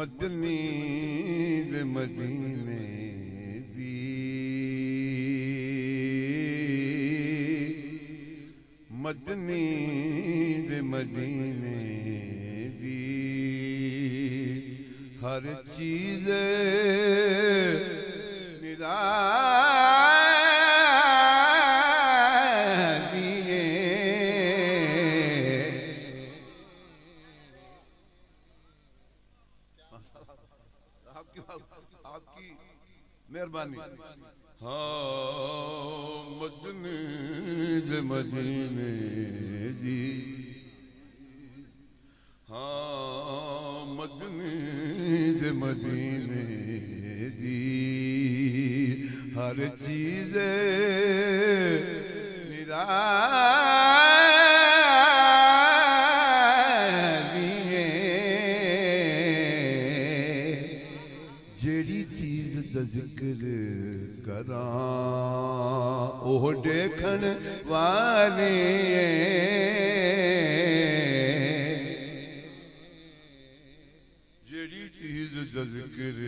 मदनी दे मदीने दी मदनी दे मदीने दी हर चीज़ आपकी मेहरबानी। हाँ मदनी दे मदीने दी हाँ मदनी दे मदीने दी हर चीज़ जेड़ी चीज दा जिक्र करां ओह देखण वाले जेड़ी चीज दा जिक्र